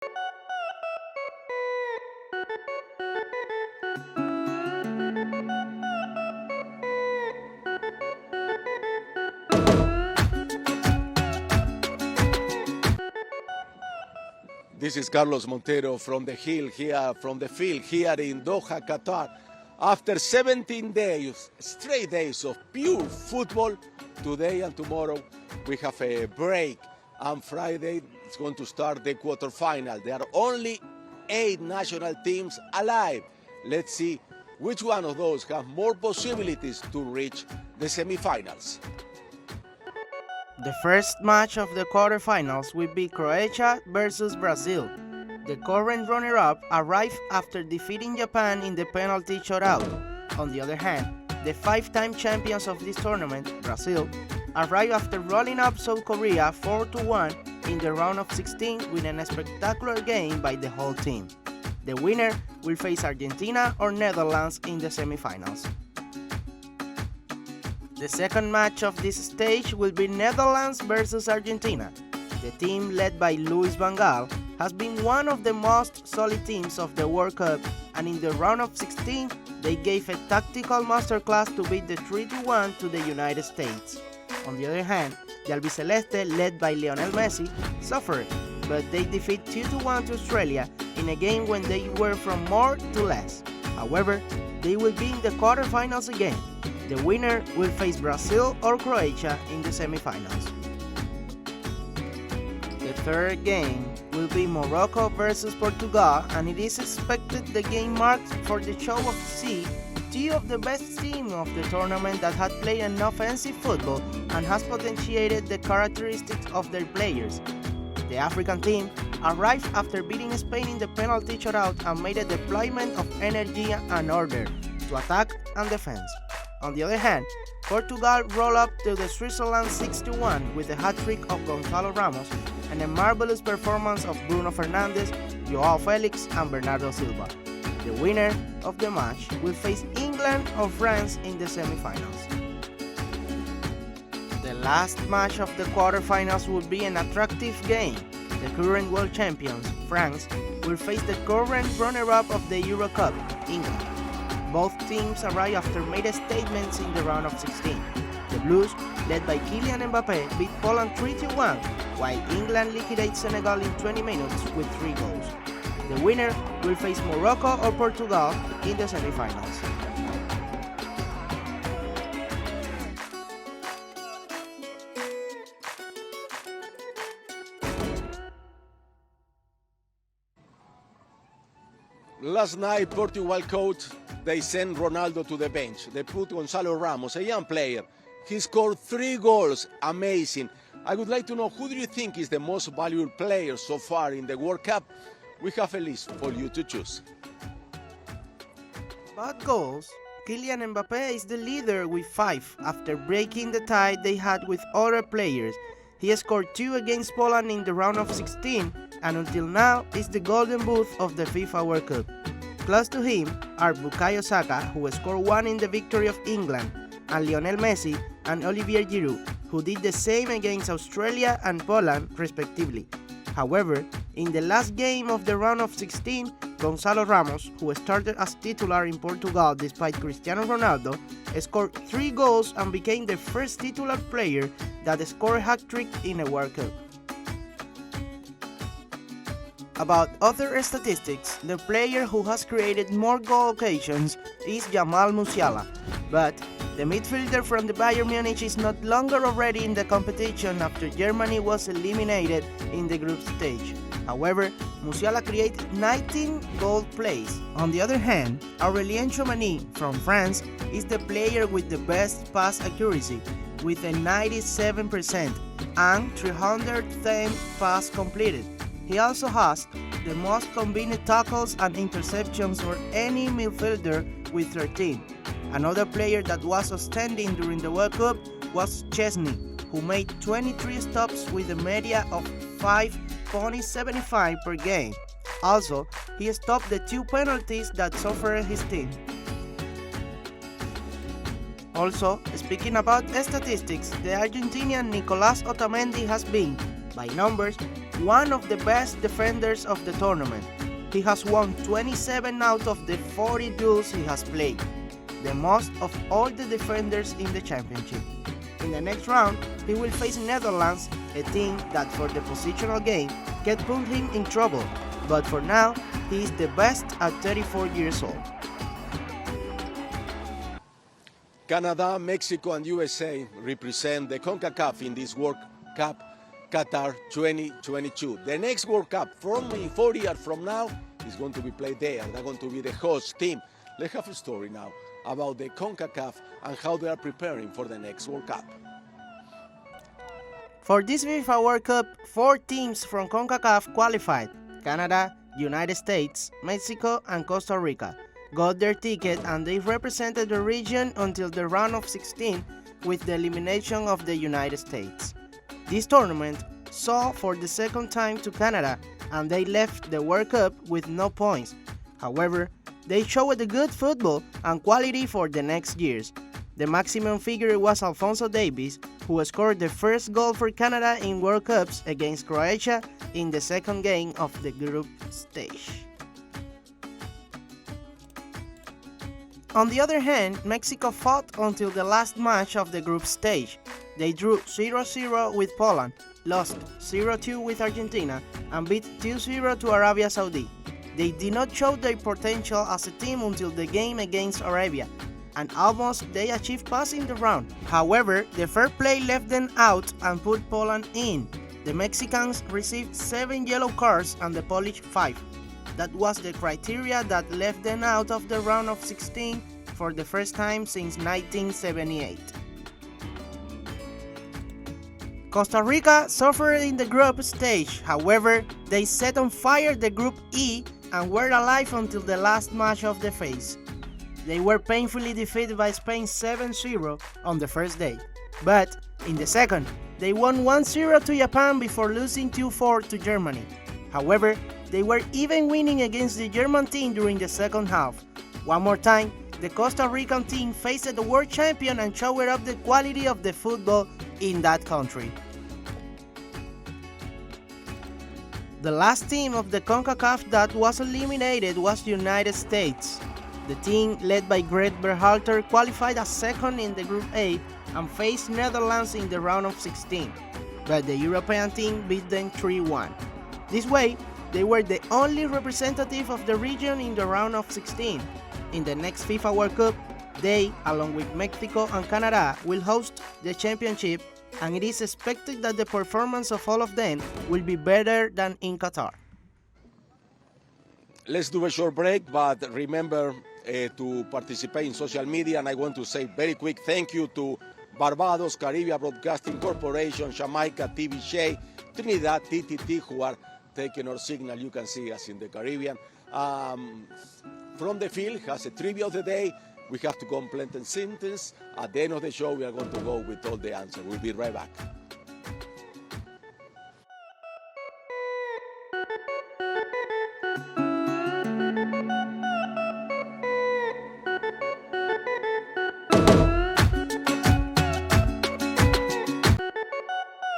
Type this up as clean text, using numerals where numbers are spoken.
This is Carlos Montero from the field here in Doha, Qatar. After 17 days, straight days of pure football, today and tomorrow we have a break. And Friday it's going to start the quarterfinal. There are only 8 national teams alive. Let's see which one of those have more possibilities to reach the semifinals. The first match of the quarterfinals will be Croatia versus Brazil. The current runner-up arrived after defeating Japan in the penalty shootout. On the other hand, the 5-time champions of this tournament, Brazil, arrived after rolling up South Korea 4-1 in the round of 16 with a spectacular game by the whole team. The winner will face Argentina or Netherlands in the semifinals. The second match of this stage will be Netherlands versus Argentina. The team led by Louis van Gaal has been one of the most solid teams of the World Cup, and in the round of 16 they gave a tactical masterclass to beat the 3-1 to the United States. On the other hand, the Albiceleste, led by Lionel Messi, suffered, but they defeat 2-1 to Australia in a game when they were from more to less. However, they will be in the quarterfinals again. The winner will face Brazil or Croatia in the semifinals. The third game will be Morocco versus Portugal, and it is expected the game marks for the show of see two of the best teams of the tournament that had played an offensive football and has potentiated the characteristics of their players. The African team arrived after beating Spain in the penalty shootout and made a deployment of energy and order to attack and defense. On the other hand, Portugal rolled up to the Switzerland 6-1 with a hat-trick of Gonzalo Ramos and a marvelous performance of Bruno Fernandes, João Felix and Bernardo Silva. The winner of the match will face England or France in the semifinals. The last match of the quarterfinals will be an attractive game. The current world champions, France, will face the current runner-up of the Euro Cup, England. Both teams arrived after made statements in the round of 16. The Blues, led by Kylian Mbappe, beat Poland 3-1, while England liquidates Senegal in 20 minutes with 3 goals. The winner will face Morocco or Portugal in the semifinals. Last night, Portugal coach, they sent Ronaldo to the bench. They put Gonzalo Ramos, a young player. He scored 3 goals, amazing. I would like to know, who do you think is the most valuable player so far in the World Cup? We have a list for you to choose. About goals, Kylian Mbappe is the leader with 5 after breaking the tie they had with other players. He scored 2 against Poland in the round of 16 and until now is the golden boot of the FIFA World Cup. Close to him are Bukayo Saka, who scored 1 in the victory of England, and Lionel Messi and Olivier Giroud, who did the same against Australia and Poland respectively. However, in the last game of the round of 16, Gonzalo Ramos, who started as titular in Portugal despite Cristiano Ronaldo, scored 3 goals and became the first titular player that scored a hat-trick in a World Cup. About other statistics, the player who has created more goal occasions is Jamal Musiala, but the midfielder from the Bayern Munich is not longer already in the competition after Germany was eliminated in the group stage. However, Musiala created 19 goal plays. On the other hand, Aurélien Tchouameni from France is the player with the best pass accuracy, with a 97% and 310 passes completed. He also has the most combined tackles and interceptions for any midfielder with 13. Another player that was outstanding during the World Cup was Chesney, who made 23 stops with a media of 5.75 per game. Also, he stopped the 2 penalties that suffered his team. Also, speaking about statistics, the Argentinian Nicolás Otamendi has been, by numbers, one of the best defenders of the tournament. He has won 27 out of the 40 duels he has played, the most of all the defenders in the championship. In the next round, he will face Netherlands, a team that for the positional game can put him in trouble, but for now, he is the best at 34 years old. Canada, Mexico, and USA represent the CONCACAF in this World Cup Qatar 2022. The next World Cup, from 4 years from now, is going to be played there. They're going to be the host team. Let's have a story now about the CONCACAF and how they are preparing for the next World Cup. For this FIFA World Cup, 4 teams from CONCACAF qualified. Canada, United States, Mexico, and Costa Rica got their ticket, and they represented the region until the round of 16 with the elimination of the United States. This tournament saw for the second time to Canada, and they left the World Cup with no points. However, they showed a good football and quality for the next years. The maximum figure was Alphonso Davies, who scored the first goal for Canada in World Cups against Croatia in the second game of the group stage. On the other hand, Mexico fought until the last match of the group stage. They drew 0-0 with Poland, lost 0-2 with Argentina, and beat 2-0 to Arabia Saudi. They did not show their potential as a team until the game against Arabia, and almost they achieved passing the round. However, the fair play left them out and put Poland in. The Mexicans received 7 yellow cards and the Polish 5. That was the criteria that left them out of the round of 16 for the first time since 1978. Costa Rica suffered in the group stage. However, they set on fire the Group E and were alive until the last match of the phase. They were painfully defeated by Spain 7-0 on the first day, but in the second, they won 1-0 to Japan before losing 2-4 to Germany. However, they were even winning against the German team during the second half. One more time, the Costa Rican team faced the world champion and showed up the quality of the football in that country. The last team of the CONCACAF that was eliminated was the United States. The team, led by Greg Berhalter, qualified as second in the Group A and faced Netherlands in the round of 16, but the European team beat them 3-1. This way, they were the only representative of the region in the round of 16. In the next FIFA World Cup, they, along with Mexico and Canada, will host the championship, and it is expected that the performance of all of them will be better than in Qatar. Let's do a short break, but remember to participate in social media, and I want to say very quick thank you to Barbados, Caribbean Broadcasting Corporation, Jamaica, TVJ, Trinidad, TTT, who are taking our signal. You can see us in the Caribbean. From the Field has a trivia of the day. We have to complete a sentence. At the end of the show, we are going to go with all the answers. We'll be right back.